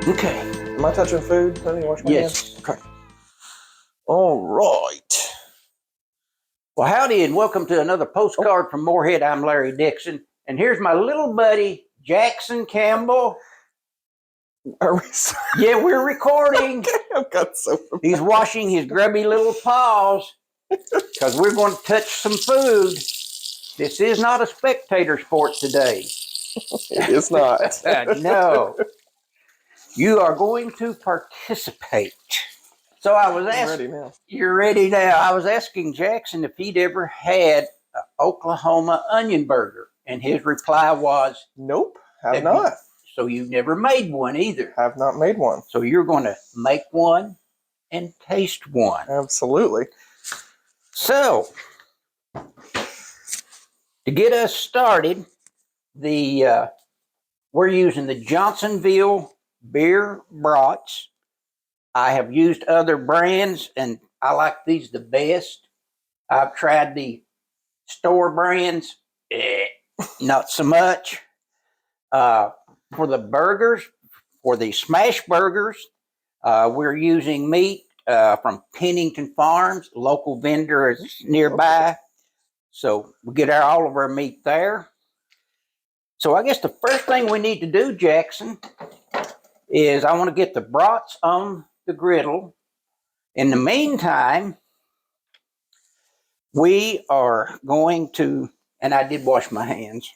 Okay. Am I touching food? I need to wash my hands. Yes. Okay. All right. Well, howdy and welcome to another postcard from Moorhead. I'm Larry Dixon. And here's my little buddy, Jackson Campbell. Are we Yeah, we're recording. I've got so He's washing his grubby little paws because we're going to touch some food. This is not a spectator sport today. It is not. No. You are going to participate. So I was asking. I'm ready now. You're ready now. I was asking Jackson if he'd ever had an Oklahoma onion burger, and his reply was, Nope, have not. So you've never made one either. Have not made one. So you're going to make one and taste one. Absolutely. So to get us started, we're using the Johnsonville beer brats. I have used other brands, and I like these the best. I've tried the store brands, not so much. For the burgers, for the smash burgers, we're using meat from Pennington Farms. Local vendor is nearby. So we get all of our meat there. So I guess the first thing we need to do, Jackson, is I want to get the brats on the griddle. In the meantime, we are going to, and I did wash my hands.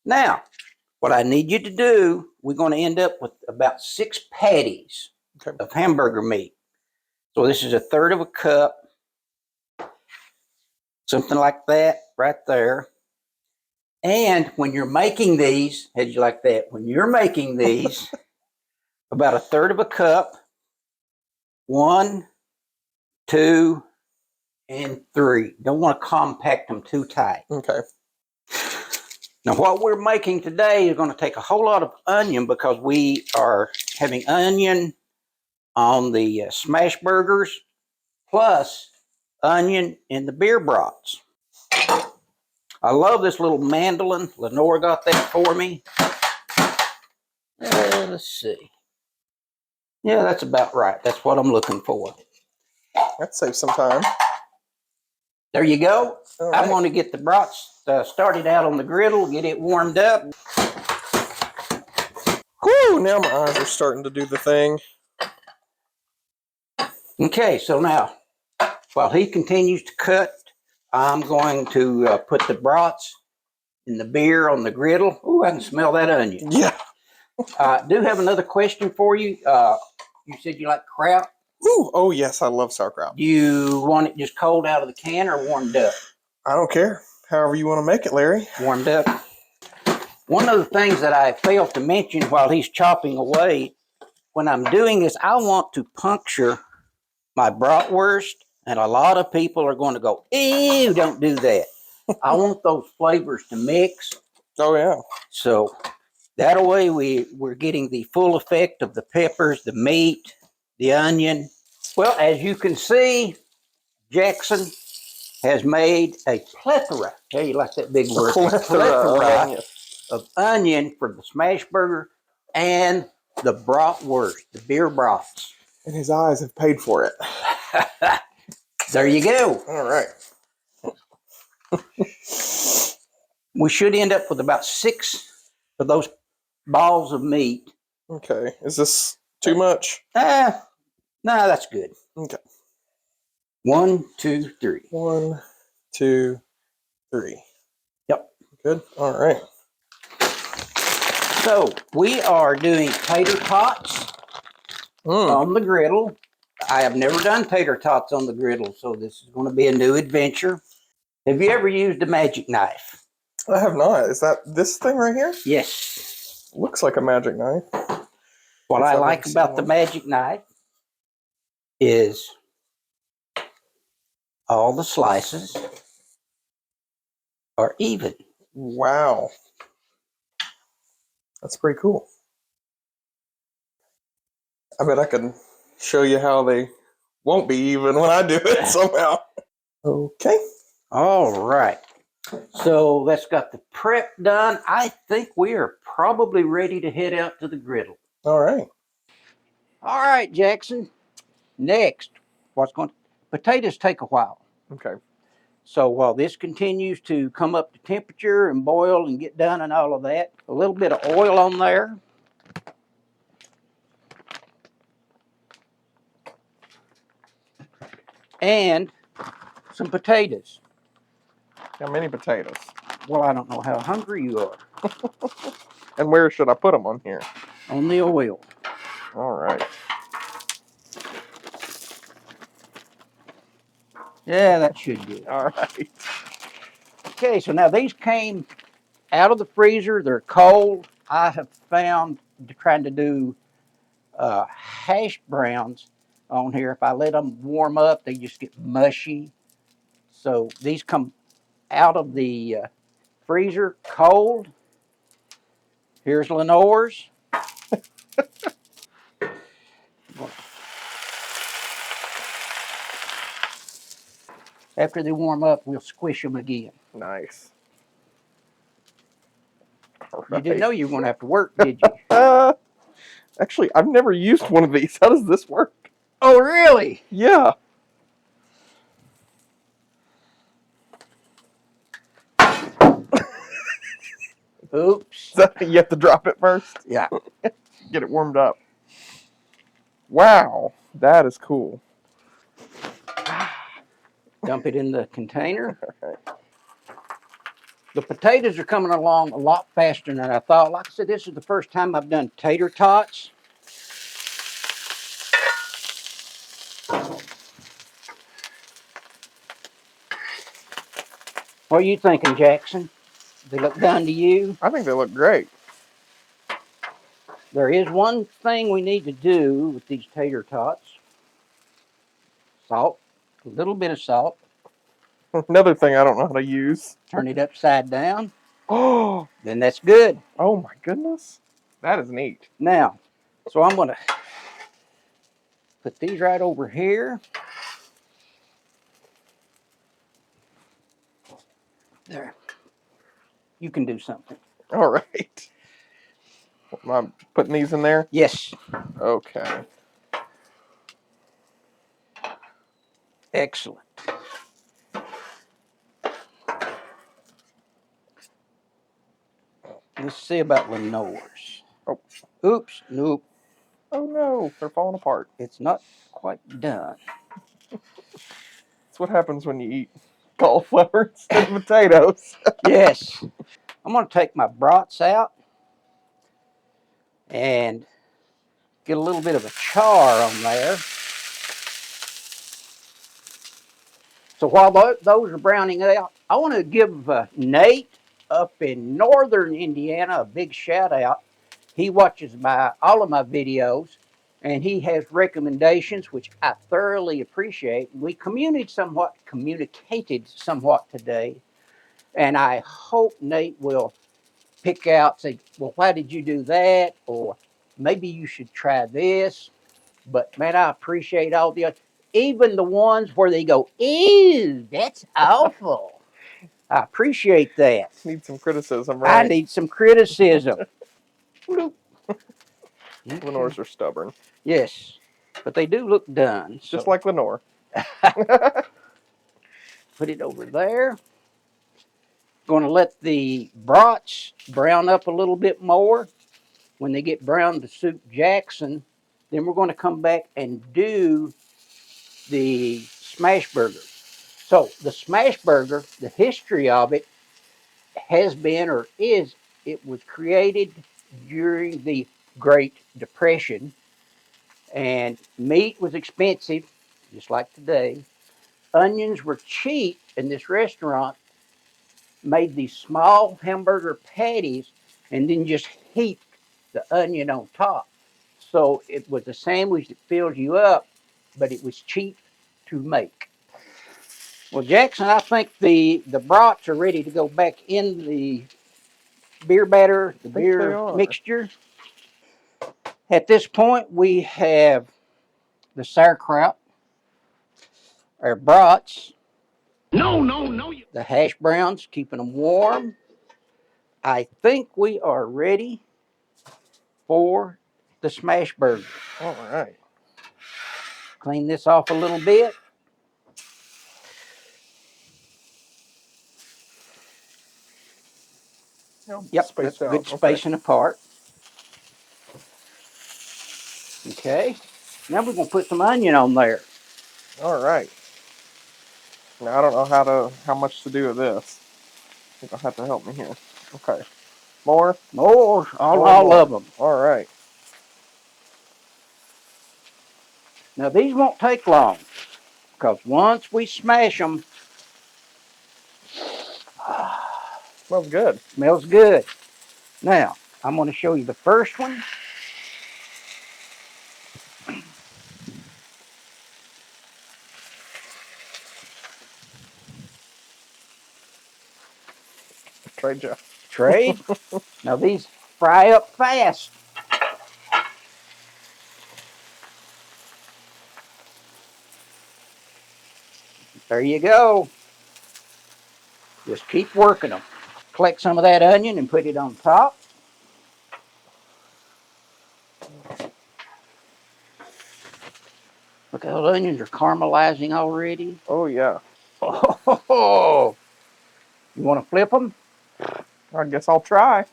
Now, what I need you to do, we're going to end up with about 6 patties of hamburger meat. So this is 1/3 of a cup, something like that right there. And when you're making these, how'd you like that? When you're making these, about 1/3 of a cup, 1, 2, and 3. Don't want to compact them too tight. Okay. Now, what we're making today is going to take a whole lot of onion because we are having onion on the smash burgers plus onion in the beer brats. I love this little mandolin. Lenore got that for me. Let's see. Yeah, that's about right. That's what I'm looking for. That saves some time. There you go. Right. I'm going to get the brats started out on the griddle, get it warmed up. Whew, now my eyes are starting to do the thing. Okay, so now, while he continues to cut, I'm going to put the brats in the beer on the griddle. Ooh, I can smell that onion. Yeah. I do have another question for you. You said you like kraut. Ooh, oh, yes, I love sauerkraut. Do you want it just cold out of the can or warmed up? I don't care. However you want to make it, Larry. Warmed up. One of the things that I failed to mention while he's chopping away, when I'm doing this, I want to puncture my bratwurst, and a lot of people are going to go, ew, don't do that. I want those flavors to mix. Oh, yeah. So that way we're getting the full effect of the peppers, the meat, the onion. Well, as you can see, Jackson has made a plethora. Hey, you like that big word? A plethora of onion for the smash burger and the bratwurst, the beer brats. And his eyes have paid for it. There you go. All right. We should end up with about 6 of those balls of meat. Okay. Is this too much? No, that's good. Okay. 1, 2, 3. 1, 2, 3. Yep. Good. All right. So we are doing tater tots on the griddle. I have never done tater tots on the griddle, so this is going to be a new adventure. Have you ever used a magic knife? I have not. Is that this thing right here? Yes. Looks like a magic knife. What I like about the magic knife is all the slices are even. Wow. That's pretty cool. I bet I can show you how they won't be even when I do it somehow. Okay. All right. So that's got the prep done. I think we are probably ready to head out to the griddle. All right. All right, Jackson. Next, potatoes take a while. Okay. So while this continues to come up to temperature and boil and get done and all of that, a little bit of oil on there. And some potatoes. How many potatoes? Well, I don't know how hungry you are. And where should I put them on here? On the oil. All right. Yeah, that should do it. All right. Okay, so now these came out of the freezer. They're cold. I have found trying to do hash browns on here. If I let them warm up, they just get mushy. So these come out of the freezer cold. Here's Lenore's. After they warm up, we'll squish them again. Nice. All You right. didn't know you were going to have to work, did you? Actually, I've never used one of these. How does this work? Oh, really? Yeah. Oops. So you have to drop it first? Yeah. Get it warmed up. Wow. That is cool. Dump it in the container. All right. The potatoes are coming along a lot faster than I thought. Like I said, this is the first time I've done tater tots. What are you thinking, Jackson? They look done to you? I think they look great. There is one thing we need to do with these tater tots. Salt, a little bit of salt. Another thing I don't know how to use. Turn it upside down. Oh, Then that's good. oh my goodness. That is neat. Now, so I'm going to put these right over here. There. You can do something. All right. Am I putting these in there? Yes. Okay. Excellent. Let's see about Lenore's. Oh. Oops. Nope. Oh no, they're falling apart. It's not quite done. That's what happens when you eat cauliflower instead of potatoes. Yes. I'm going to take my brats out and get a little bit of a char on there. So while those are browning out, I want to give Nate up in northern Indiana a big shout out. He watches all of my videos, and he has recommendations, which I thoroughly appreciate. We communicated somewhat today, and I hope Nate will pick out, say, well, why did you do that? Or maybe you should try this. But man, I appreciate all the, even the ones where they go, ew, that's awful. I appreciate that. Need some criticism, I right? need some criticism. Lenore's are stubborn. Yes, but they do look done. Just So like Lenore. put it over there. Going to let the brats brown up a little bit more. When they get brown to suit Jackson, then we're going to come back and do the smash burger. So the smash burger, the history of it has been or is, it was created during the Great Depression, and meat was expensive, just like today. Onions were cheap, and this restaurant made these small hamburger patties and then just heaped the onion on top. So it was a sandwich that filled you up, but it was cheap to make. Well, Jackson, I think the brats are ready to go back in the beer batter, the I think they beer are. mixture. At this point, we have the sauerkraut, our brats, No, no, no. the hash browns, keeping them warm. I think we are ready for the smash burger. All right. Clean this off a little bit. Yep, that's Spaced out. good spacing apart. Okay. Now we're going to put some onion on there. All right. Now I don't know how much to do with this. I think I'll have to help me here. Okay. More? More, all of them. All right. Now these won't take long because once we smash them, Smells good. smells good. Now, I'm going to show you the first one. Trade you. Trade. Now these fry up fast. There you go. Just keep working them. Collect some of that onion and put it on top. Look, those onions are caramelizing already. Oh, yeah. Oh, you want to flip them? I guess I'll try.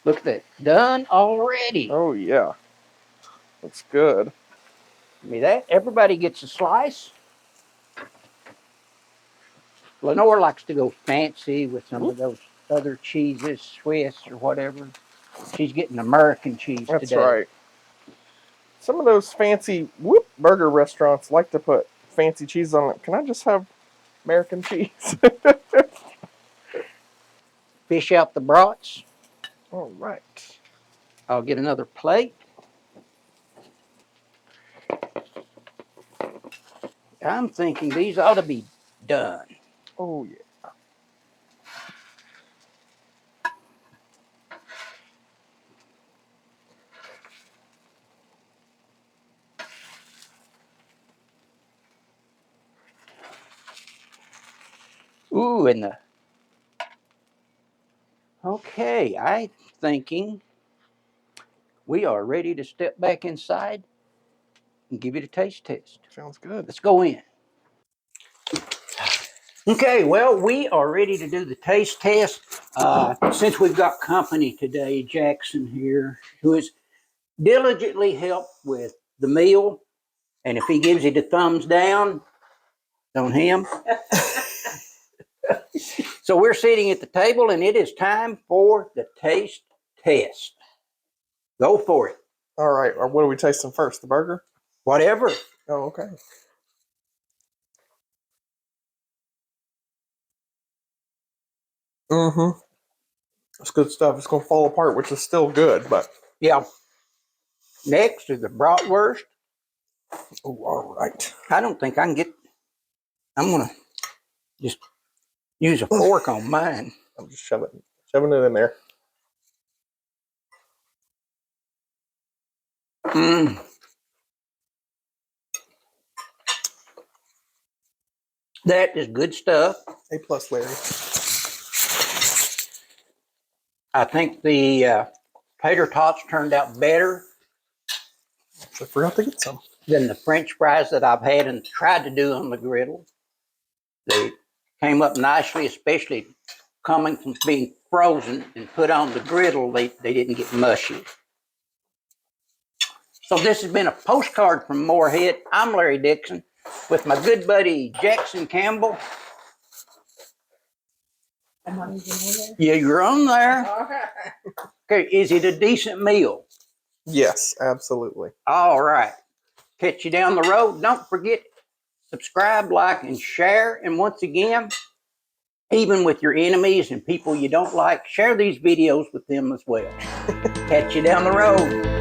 Look at that. Done already. Oh, yeah. That's good. Give me that. Everybody gets a slice. Lenore likes to go fancy with some of those other cheeses, Swiss or whatever. She's getting American cheese That's today. right. Some of those fancy burger restaurants like to put fancy cheese on it. Can I just have American cheese? Fish out the brats. All right. I'll get another plate. I'm thinking these ought to be done. Oh, yeah. Ooh, and the... Okay, I'm thinking we are ready to step back inside and give it a taste test. Sounds good. Let's go in. Okay, well, we are ready to do the taste test. Since we've got company today, Jackson here, who has diligently helped with the meal, and if he gives you the thumbs down, on him. So we're sitting at the table, and it is time for the taste test. Go for it. All right. What are we tasting first? The burger? Whatever. Oh, okay. Mm-hmm. It's good stuff. It's going to fall apart, which is still good, but... Yeah. Next is the bratwurst. Oh, all right. I don't think I can get... I'm going to just use a fork on mine. I'm just shoving it in there. Mm. That is good stuff. A plus, Larry. I think the Tater Tots turned out better I forgot to get some. than the French fries that I've had and tried to do on the griddle. They came up nicely, especially coming from being frozen and put on the griddle. They didn't get mushy. So this has been a postcard from Moorhead. I'm Larry Dixon with my good buddy Jackson Campbell. Yeah, you're on there. Okay, is it a decent meal? Yes, absolutely. All right. Catch you down the road. Don't forget, subscribe, like, and share. And once again, even with your enemies and people you don't like, share these videos with them as well. Catch you down the road.